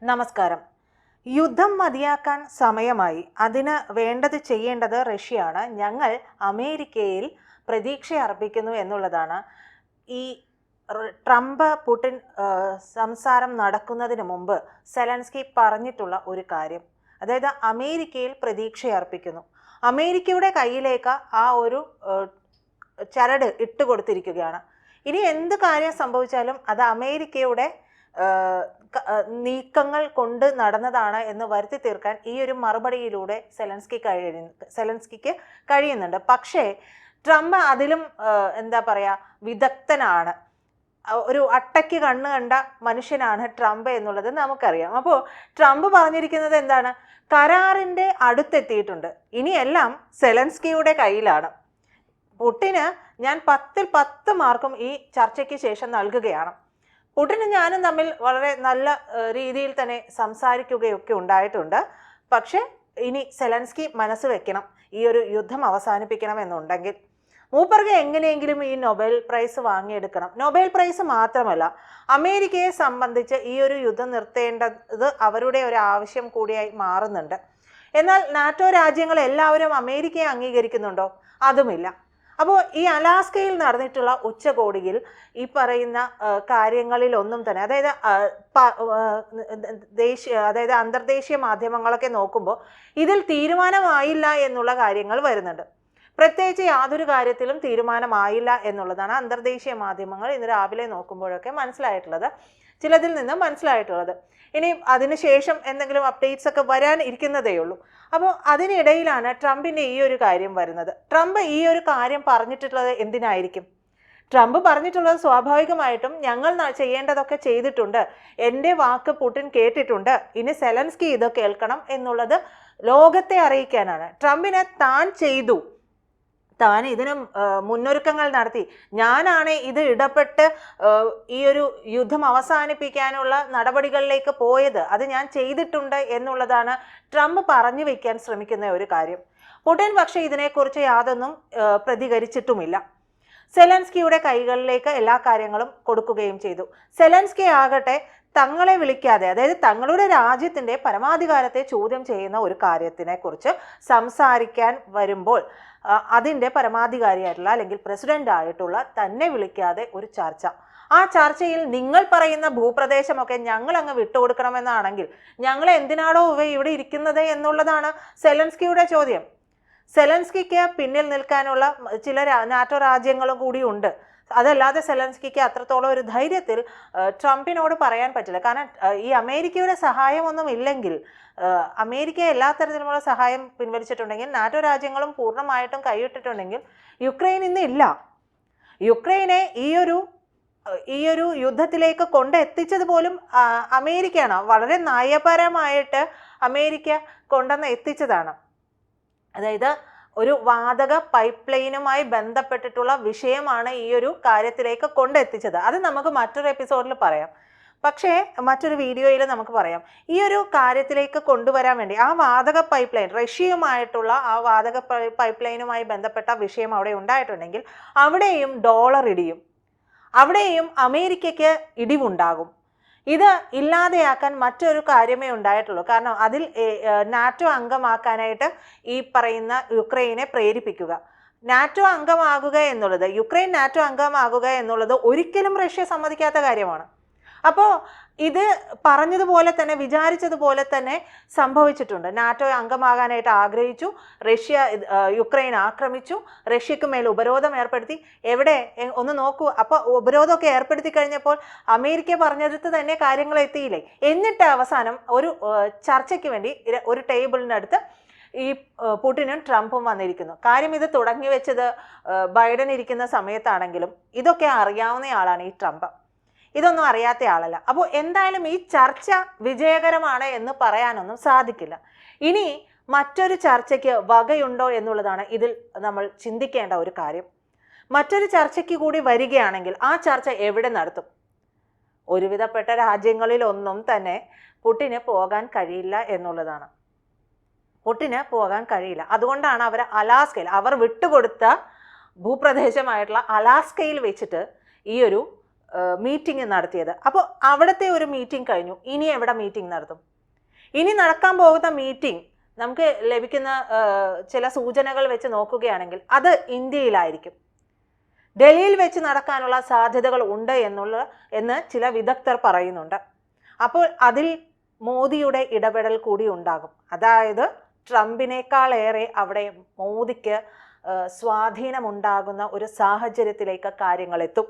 നമസ്കാരം. യുദ്ധം മതിയാക്കാൻ സമയമായി. അതിന് വേണ്ടത് ചെയ്യേണ്ടത് റഷ്യയാണ്. ഞങ്ങൾ അമേരിക്കയിൽ പ്രതീക്ഷ അർപ്പിക്കുന്നു എന്നുള്ളതാണ് ഈ ട്രംപ് പുടിൻ സംസാരം നടക്കുന്നതിന് മുമ്പ് സെലൻസ്കി പറഞ്ഞിട്ടുള്ള ഒരു കാര്യം. അതായത് അമേരിക്കയിൽ പ്രതീക്ഷ അർപ്പിക്കുന്നു. അമേരിക്കയുടെ കയ്യിലേക്ക് ആ ഒരു ചരട് ഇട്ടുകൊടുത്തിരിക്കുകയാണ്. ഇനി എന്ത് കാര്യം സംഭവിച്ചാലും അത് അമേരിക്കയുടെ നീക്കങ്ങൾ കൊണ്ട് നടന്നതാണ് എന്ന് വരുത്തി തീർക്കാൻ ഈ ഒരു മറുപടിയിലൂടെ സെലൻസ്കിക്ക് കഴിയുന്നുണ്ട്. പക്ഷേ ട്രംപ് അതിലും എന്താ പറയുക, വിദഗ്ധനാണ്. ഒരു അട്ടയ്ക്ക് കണ്ണ് കണ്ട മനുഷ്യനാണ് ട്രംപ് എന്നുള്ളത് നമുക്കറിയാം. അപ്പോൾ ട്രംപ് പറഞ്ഞിരിക്കുന്നത് എന്താണ്? കരാറിൻ്റെ അടുത്തെത്തിയിട്ടുണ്ട്, ഇനിയെല്ലാം സെലൻസ്കിയുടെ കയ്യിലാണ്. പുടിന് ഞാൻ 10-ൽ 10 മാർക്കും ഈ ചർച്ചയ്ക്ക് ശേഷം നൽകുകയാണ്. പുടിനും ഞാനും തമ്മിൽ വളരെ നല്ല രീതിയിൽ തന്നെ സംസാരിക്കുകയൊക്കെ ഉണ്ടായിട്ടുണ്ട്. പക്ഷേ ഇനി സെലൻസ്കി മനസ്സ് വെക്കണം, ഈ ഒരു യുദ്ധം അവസാനിപ്പിക്കണം എന്നുണ്ടെങ്കിൽ മൂപ്പർക്ക് എങ്ങനെയെങ്കിലും ഈ നൊബേൽ പ്രൈസ് വാങ്ങിയെടുക്കണം. നൊബേൽ പ്രൈസ് മാത്രമല്ല, അമേരിക്കയെ സംബന്ധിച്ച് ഈ ഒരു യുദ്ധം നിർത്തേണ്ടത് അവരുടെ ഒരു ആവശ്യം കൂടിയായി മാറുന്നുണ്ട്. എന്നാൽ നാറ്റോ രാജ്യങ്ങൾ എല്ലാവരും അമേരിക്കയെ അംഗീകരിക്കുന്നുണ്ടോ? അതുമില്ല. അപ്പോൾ ഈ അലാസ്കയിൽ നടന്നിട്ടുള്ള ഉച്ചകോടിയിൽ ഈ പറയുന്ന കാര്യങ്ങളിലൊന്നും തന്നെ, അതായത് അന്തർദേശീയ മാധ്യമങ്ങളൊക്കെ നോക്കുമ്പോൾ ഇതിൽ തീരുമാനമായില്ല എന്നുള്ള കാര്യങ്ങൾ വരുന്നുണ്ട്. പ്രത്യേകിച്ച് യാതൊരു കാര്യത്തിലും തീരുമാനമായില്ല എന്നുള്ളതാണ് അന്തർദേശീയ മാധ്യമങ്ങൾ ഇന്ന് രാവിലെ നോക്കുമ്പോഴൊക്കെ ചിലതിൽ നിന്ന് മനസ്സിലായിട്ടുള്ളത്. ഇനി അതിനുശേഷം എന്തെങ്കിലും അപ്ഡേറ്റ്സ് ഒക്കെ വരാൻ ഇരിക്കുന്നതേ ഉള്ളൂ. അപ്പോൾ അതിനിടയിലാണ് ട്രംപിൻ്റെ ഈ ഒരു കാര്യം വരുന്നത്. ട്രംപ് ഈ ഒരു കാര്യം പറഞ്ഞിട്ടുള്ളത് എന്തിനായിരിക്കും? ട്രംപ് പറഞ്ഞിട്ടുള്ളത് സ്വാഭാവികമായിട്ടും ഞങ്ങൾ ചെയ്യേണ്ടതൊക്കെ ചെയ്തിട്ടുണ്ട്, എൻ്റെ വാക്ക് പുടിൻ കേട്ടിട്ടുണ്ട്, ഇനി സെലൻസ്കി ഇത് കേൾക്കണം എന്നുള്ളത് ലോകത്തെ അറിയിക്കാനാണ്. ട്രംപിനെ താൻ ഇതിന് മുന്നൊരുക്കങ്ങൾ നടത്തി, ഞാനാണ് ഇത് ഇടപെട്ട് ഈ ഒരു യുദ്ധം അവസാനിപ്പിക്കാനുള്ള നടപടികളിലേക്ക് പോയത്, അത് ഞാൻ ചെയ്തിട്ടുണ്ട് എന്നുള്ളതാണ് ട്രംപ് പറഞ്ഞു വയ്ക്കാൻ ശ്രമിക്കുന്ന ഒരു കാര്യം. പുടിൻ പക്ഷേ ഇതിനെക്കുറിച്ച് യാതൊന്നും പ്രതികരിച്ചിട്ടുമില്ല. സെലൻസ്കിയുടെ കൈകളിലേക്ക് എല്ലാ കാര്യങ്ങളും കൊടുക്കുകയും ചെയ്തു. സെലൻസ്കി ആകട്ടെ തങ്ങളെ വിളിക്കാതെ, അതായത് തങ്ങളുടെ രാജ്യത്തിൻ്റെ പരമാധികാരത്തെ ചോദ്യം ചെയ്യുന്ന ഒരു കാര്യത്തിനെ കുറിച്ച് സംസാരിക്കാൻ വരുമ്പോൾ അതിൻ്റെ പരമാധികാരിയായിട്ടുള്ള അല്ലെങ്കിൽ പ്രസിഡന്റ് ആയിട്ടുള്ള തന്നെ വിളിക്കാതെ ഒരു ചർച്ച, ആ ചർച്ചയിൽ നിങ്ങൾ പറയുന്ന ഭൂപ്രദേശമൊക്കെ ഞങ്ങൾ അങ്ങ് വിട്ടുകൊടുക്കണമെന്നാണെങ്കിൽ ഞങ്ങൾ എന്തിനാണോ ഇവിടെ ഇരിക്കുന്നത് എന്നുള്ളതാണ് സെലൻസ്കിയുടെ ചോദ്യം. സെലൻസ്കിക്ക് പിന്നിൽ നിൽക്കാനുള്ള ചില നാറ്റോ രാജ്യങ്ങളും കൂടി ഉണ്ട്. അതല്ലാതെ സെലൻസ്കിക്ക് അത്രത്തോളം ഒരു ധൈര്യത്തിൽ ട്രംപിനോട് പറയാൻ പറ്റില്ല. കാരണം ഈ അമേരിക്കയുടെ സഹായമൊന്നും ഇല്ലെങ്കിൽ, അമേരിക്ക എല്ലാ തരത്തിലുമുള്ള സഹായം പിൻവലിച്ചിട്ടുണ്ടെങ്കിൽ, നാറ്റോ രാജ്യങ്ങളും പൂർണ്ണമായിട്ടും കൈവിട്ടിട്ടുണ്ടെങ്കിൽ യുക്രൈൻ ഇന്ന് ഇല്ല. യുക്രൈനെ ഈ ഒരു യുദ്ധത്തിലേക്ക് കൊണ്ടെത്തിച്ചത് പോലും അമേരിക്കയാണ്. വളരെ നയപരമായിട്ട് അമേരിക്ക കൊണ്ടുവന്ന് എത്തിച്ചതാണ്. അതായത് ഒരു വാതക പൈപ്പ് ലൈനുമായി ബന്ധപ്പെട്ടിട്ടുള്ള വിഷയമാണ് ഈ ഒരു കാര്യത്തിലേക്ക് കൊണ്ടെത്തിച്ചത്. അത് നമുക്ക് മറ്റൊരു എപ്പിസോഡിൽ പറയാം, പക്ഷേ മറ്റൊരു വീഡിയോയിൽ നമുക്ക് പറയാം. ഈ ഒരു കാര്യത്തിലേക്ക് കൊണ്ടുവരാൻ വേണ്ടി ആ വാതക പൈപ്പ് ലൈൻ, റഷ്യയുമായിട്ടുള്ള ആ വാതക പൈപ്പ് ലൈനുമായി ബന്ധപ്പെട്ട വിഷയം അവിടെ ഉണ്ടായിട്ടുണ്ടെങ്കിൽ അവിടെയും ഡോളർ ഇടിയും, അവിടെയും അമേരിക്കയ്ക്ക് ഇടിവുണ്ടാകും. ഇത് ഇല്ലാതെയാക്കാൻ മറ്റൊരു കാര്യമേ ഉണ്ടായിട്ടുള്ളൂ. കാരണം അതിൽ നാറ്റോ അംഗമാക്കാനായിട്ട് ഈ പറയുന്ന യുക്രൈനെ പ്രേരിപ്പിക്കുക, നാറ്റോ അംഗമാകുക എന്നുള്ളത്, യുക്രൈൻ നാറ്റോ അംഗമാകുക എന്നുള്ളത് ഒരിക്കലും റഷ്യ സമ്മതിക്കാത്ത കാര്യമാണ്. അപ്പോൾ ഇത് പറഞ്ഞതുപോലെ തന്നെ, വിചാരിച്ചതുപോലെ തന്നെ സംഭവിച്ചിട്ടുണ്ട്. നാറ്റോ അംഗമാകാനായിട്ട് ആഗ്രഹിച്ചു, യുക്രൈൻ ആക്രമിച്ചു, റഷ്യക്ക് മേൽ ഉപരോധം ഏർപ്പെടുത്തി. എവിടെ ഒന്ന് നോക്കൂ. അപ്പോൾ ഉപരോധമൊക്കെ ഏർപ്പെടുത്തി കഴിഞ്ഞപ്പോൾ അമേരിക്ക പറഞ്ഞെടുത്ത് തന്നെ കാര്യങ്ങൾ എത്തിയില്ലേ? എന്നിട്ട് അവസാനം ഒരു ചർച്ചയ്ക്ക് വേണ്ടി ഒരു ടേബിളിനടുത്ത് ഈ പുടിനും ട്രംപും വന്നിരിക്കുന്നു. കാര്യം ഇത് തുടങ്ങി വെച്ചത് ബൈഡൻ ഇരിക്കുന്ന സമയത്താണെങ്കിലും ഇതൊക്കെ അറിയാവുന്ന ആളാണ് ഈ ട്രംപ്, ഇതൊന്നും അറിയാത്ത ആളല്ല. അപ്പോൾ എന്തായാലും ഈ ചർച്ച വിജയകരമാണ് എന്ന് പറയാനൊന്നും സാധിക്കില്ല. ഇനി മറ്റൊരു ചർച്ചയ്ക്ക് വകയുണ്ടോ എന്നുള്ളതാണ് ഇതിൽ നമ്മൾ ചിന്തിക്കേണ്ട ഒരു കാര്യം. മറ്റൊരു ചർച്ചയ്ക്ക് കൂടി വരികയാണെങ്കിൽ ആ ചർച്ച എവിടെ നടത്തും? ഒരുവിധപ്പെട്ട രാജ്യങ്ങളിലൊന്നും തന്നെ പുടിന് പോകാൻ കഴിയില്ല എന്നുള്ളതാണ്. പുടിന് പോകാൻ കഴിയില്ല. അതുകൊണ്ടാണ് അവർ വിട്ടുകൊടുത്ത ഭൂപ്രദേശമായിട്ടുള്ള അലാസ്കയിൽ വെച്ചിട്ട് ഈ ഒരു മീറ്റിംഗ് നടത്തിയത്. അപ്പോൾ അവിടുത്തെ ഒരു മീറ്റിംഗ് കഴിഞ്ഞു. ഇനി എവിടെ മീറ്റിംഗ് നടത്തും? ഇനി നടക്കാൻ പോകുന്ന മീറ്റിംഗ് നമുക്ക് ലഭിക്കുന്ന ചില സൂചനകൾ വെച്ച് നോക്കുകയാണെങ്കിൽ അത് ഇന്ത്യയിലായിരിക്കും. ഡൽഹിയിൽ വെച്ച് നടക്കാനുള്ള സാധ്യതകൾ ഉണ്ട് എന്ന് ചില വിദഗ്ധർ പറയുന്നുണ്ട്. അപ്പോൾ അതിൽ മോദിയുടെ ഇടപെടൽ കൂടി ഉണ്ടാകും. അതായത് ട്രംപിനേക്കാളേറെ അവിടെ മോദിക്ക് സ്വാധീനമുണ്ടാകുന്ന ഒരു സാഹചര്യത്തിലേക്ക് കാര്യങ്ങൾ എത്തും.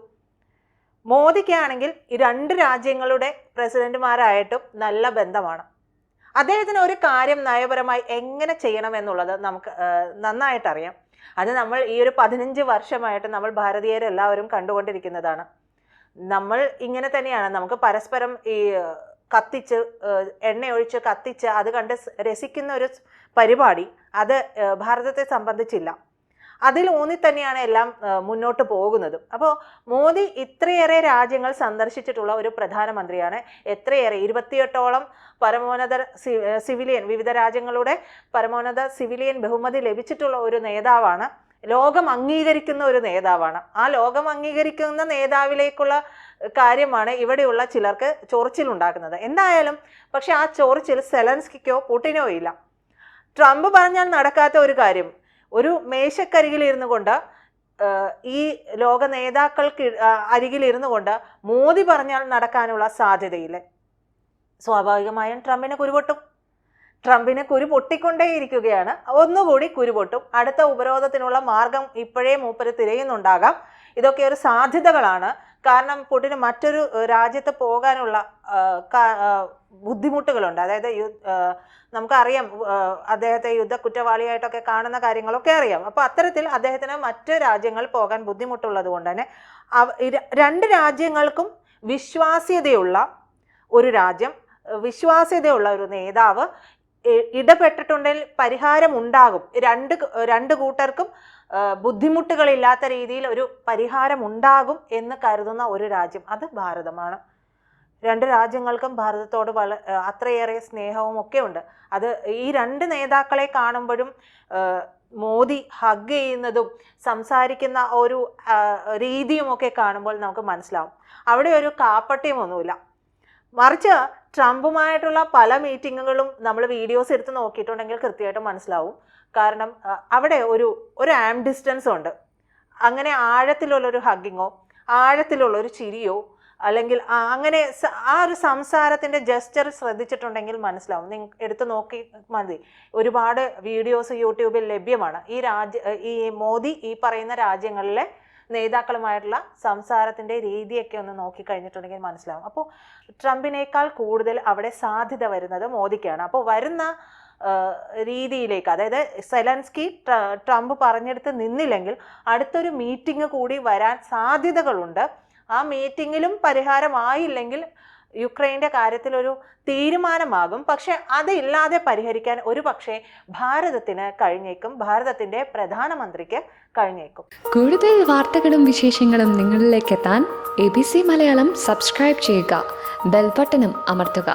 മോദിക്കാണെങ്കിൽ ഈ 2 രാജ്യങ്ങളുടെ പ്രസിഡന്റുമാരായിട്ടും നല്ല ബന്ധമാണ്. അദ്ദേഹത്തിന് ഒരു കാര്യം നയപരമായി എങ്ങനെ ചെയ്യണമെന്നുള്ളത് നമുക്ക് നന്നായിട്ടറിയാം. അത് നമ്മൾ ഈ ഒരു 15 വർഷമായിട്ട് നമ്മൾ ഭാരതീയരെല്ലാവരും കണ്ടുകൊണ്ടിരിക്കുന്നതാണ്. നമ്മൾ ഇങ്ങനെ തന്നെയാണ്. നമുക്ക് പരസ്പരം ഈ കത്തിച്ച് എണ്ണയൊഴിച്ച് കത്തിച്ച് അത് കണ്ട് രസിക്കുന്ന ഒരു പരിപാടി അത് ഭാരതത്തെ സംബന്ധിച്ചില്ല. അതിൽ ഊന്നി തന്നെയാണ് എല്ലാം മുന്നോട്ട് പോകുന്നതും. അപ്പോൾ മോദി ഇത്രയേറെ രാജ്യങ്ങൾ സന്ദർശിച്ചിട്ടുള്ള ഒരു പ്രധാനമന്ത്രിയാണ്. എത്രയേറെ 28ഓളം പരമോന്നത സിവിലിയൻ, വിവിധ രാജ്യങ്ങളുടെ പരമോന്നത സിവിലിയൻ ബഹുമതി ലഭിച്ചിട്ടുള്ള ഒരു നേതാവാണ്. ലോകം അംഗീകരിക്കുന്ന ഒരു നേതാവാണ്. ആ ലോകം അംഗീകരിക്കുന്ന നേതാവിലേക്കുള്ള കാര്യമാണ് ഇവിടെയുള്ള ചിലർക്ക് ചൊറിച്ചിലുണ്ടാക്കുന്നത്. എന്തായാലും പക്ഷെ ആ ചൊറിച്ചിൽ സെലൻസ്കിക്കോ പുടിനോ ഇല്ല. ട്രംപ് പറഞ്ഞാൽ നടക്കാത്ത ഒരു കാര്യം ഒരു മേശക്കരികിലിരുന്നു കൊണ്ട് ഈ ലോക നേതാക്കൾക്ക് അരികിലിരുന്നു കൊണ്ട് മോദി പറഞ്ഞാൽ നടക്കാനുള്ള സാധ്യതയില്ല. സ്വാഭാവികമായും ട്രംപിന് കുരുപൊട്ടും. ട്രംപിന് കുരു പൊട്ടിക്കൊണ്ടേയിരിക്കുകയാണ്. ഒന്നുകൂടി കുരുപൊട്ടും. അടുത്ത ഉപരോധത്തിനുള്ള മാർഗം ഇപ്പോഴേ മൂപ്പര് തിരയുന്നുണ്ടാകാം. ഇതൊക്കെ ഒരു സാധ്യതകളാണ്. കാരണം പുടിന് മറ്റൊരു രാജ്യത്ത് പോകാനുള്ള ബുദ്ധിമുട്ടുകളുണ്ട്. അതായത് നമുക്കറിയാം അദ്ദേഹത്തെ യുദ്ധ കുറ്റവാളിയായിട്ടൊക്കെ കാണുന്ന കാര്യങ്ങളൊക്കെ അറിയാം. അപ്പോൾ അത്തരത്തിൽ അദ്ദേഹത്തിന് മറ്റ് രാജ്യങ്ങൾ പോകാൻ ബുദ്ധിമുട്ടുള്ളത് കൊണ്ട് തന്നെ 2 രാജ്യങ്ങൾക്കും വിശ്വാസ്യതയുള്ള ഒരു രാജ്യം, വിശ്വാസ്യതയുള്ള ഒരു നേതാവ് ഇടപെട്ടിട്ടുണ്ടെങ്കിൽ പരിഹാരം ഉണ്ടാകും. രണ്ട് കൂട്ടർക്കും ബുദ്ധിമുട്ടുകളില്ലാത്ത രീതിയിൽ ഒരു പരിഹാരം ഉണ്ടാകും എന്ന് കരുതുന്ന ഒരു രാജ്യം അത് ഭാരതമാണ്. 2 രാജ്യങ്ങൾക്കും ഭാരതത്തോട് അത്രയേറെ സ്നേഹവും ഒക്കെ ഉണ്ട്. അത് ഈ 2 നേതാക്കളെ കാണുമ്പോഴും മോദി ഹഗ് ചെയ്യുന്നതും സംസാരിക്കുന്ന ഒരു രീതിയുമൊക്കെ കാണുമ്പോൾ നമുക്ക് മനസ്സിലാവും അവിടെ ഒരു കാപ്പട്യമൊന്നുമില്ല. മറിച്ച് ട്രംപുമായിട്ടുള്ള പല മീറ്റിങ്ങുകളും നമ്മൾ വീഡിയോസ് എടുത്ത് നോക്കിയിട്ടുണ്ടെങ്കിൽ കൃത്യമായിട്ട് മനസ്സിലാവും. കാരണം അവിടെ ഒരു ആം ഡിസ്റ്റൻസ് ഉണ്ട്. അങ്ങനെ ആഴത്തിലുള്ളൊരു ഹഗ്ഗിങ്ങോ ആഴത്തിലുള്ളൊരു ചിരിയോ അല്ലെങ്കിൽ അങ്ങനെ ആ ഒരു സംസാരത്തിൻ്റെ ജസ്റ്റർ ശ്രദ്ധിച്ചിട്ടുണ്ടെങ്കിൽ മനസ്സിലാവും. നിങ്ങൾ എടുത്ത് നോക്കി മതി. ഒരുപാട് വീഡിയോസ് യൂട്യൂബിൽ ലഭ്യമാണ്. ഈ മോദി ഈ പറയുന്ന രാജ്യങ്ങളിലെ നേതാക്കളുമായിട്ടുള്ള സംസാരത്തിൻ്റെ രീതിയൊക്കെ ഒന്ന് നോക്കിക്കഴിഞ്ഞിട്ടുണ്ടെങ്കിൽ മനസ്സിലാവും. അപ്പോൾ ട്രംപിനേക്കാൾ കൂടുതൽ അവിടെ സാധ്യത വരുന്നത് മോദിക്കാണ്. അപ്പോൾ വരുന്ന രീതിയിലേക്ക്, അതായത് സെലൻസ്കി ട്രംപ് പറഞ്ഞെടുത്ത് നിന്നില്ലെങ്കിൽ അടുത്തൊരു മീറ്റിംഗ് കൂടി വരാൻ സാധ്യതകളുണ്ട്. ആ മീറ്റിങ്ങിലും പരിഹാരമായില്ലെങ്കിൽ യുക്രൈൻ്റെ കാര്യത്തിൽ ഒരു തീരുമാനമാകും. പക്ഷെ അതില്ലാതെ പരിഹരിക്കാൻ ഒരു പക്ഷേ ഭാരതത്തിന് കഴിഞ്ഞേക്കും, ഭാരതത്തിൻ്റെ പ്രധാനമന്ത്രിക്ക് കഴിഞ്ഞേക്കും. കൂടുതൽ വാർത്തകളും വിശേഷങ്ങളും നിങ്ങളിലേക്ക് എത്താൻ ABC മലയാളം സബ്സ്ക്രൈബ് ചെയ്യുക, ബെൽ ബട്ടണും അമർത്തുക.